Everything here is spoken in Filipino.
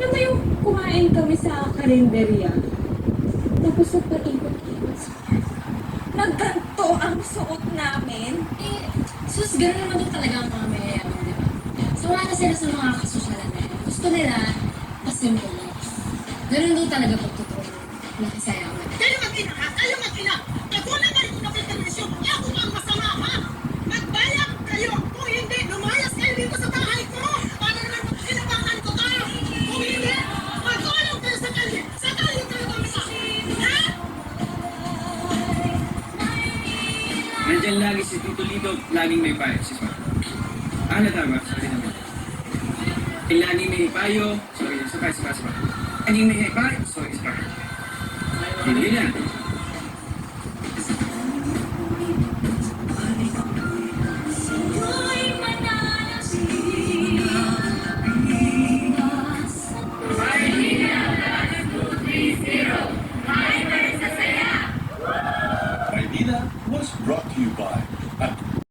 Alam mo yung kumain kami sa karinderya. Tapos nagpaikot-ikot sa nagganto ang suot namin. Eh, sus, gano'n naman doon talaga ang mga mayayaman, di ba? So, wala na sila sa mga kasosyalan na yan. Gusto nila, pasimple lang. Gano'n doon talaga pagtuturo. Nakisayaman. Kayo mag-ina ha? Kayo mag-ina! Nagulat kayo kung napitalisyon! Ako ang masama ha! Magbayad kayo! Kung hindi, lumayas kayo dito sa bahay ko! Para naman pag-inabangan ko tayo! Kung hindi, magulong kayo sa kalye! Sa kalye kayo kami sa... Ha? Nandiyan lagi si Tito Lito, laging may payo, si Spa. Ano tama? Sorry naman. Laging may payo, sorry, Spa. Laging may payo, sorry, Spa. Hindi na. Maynila was brought to you by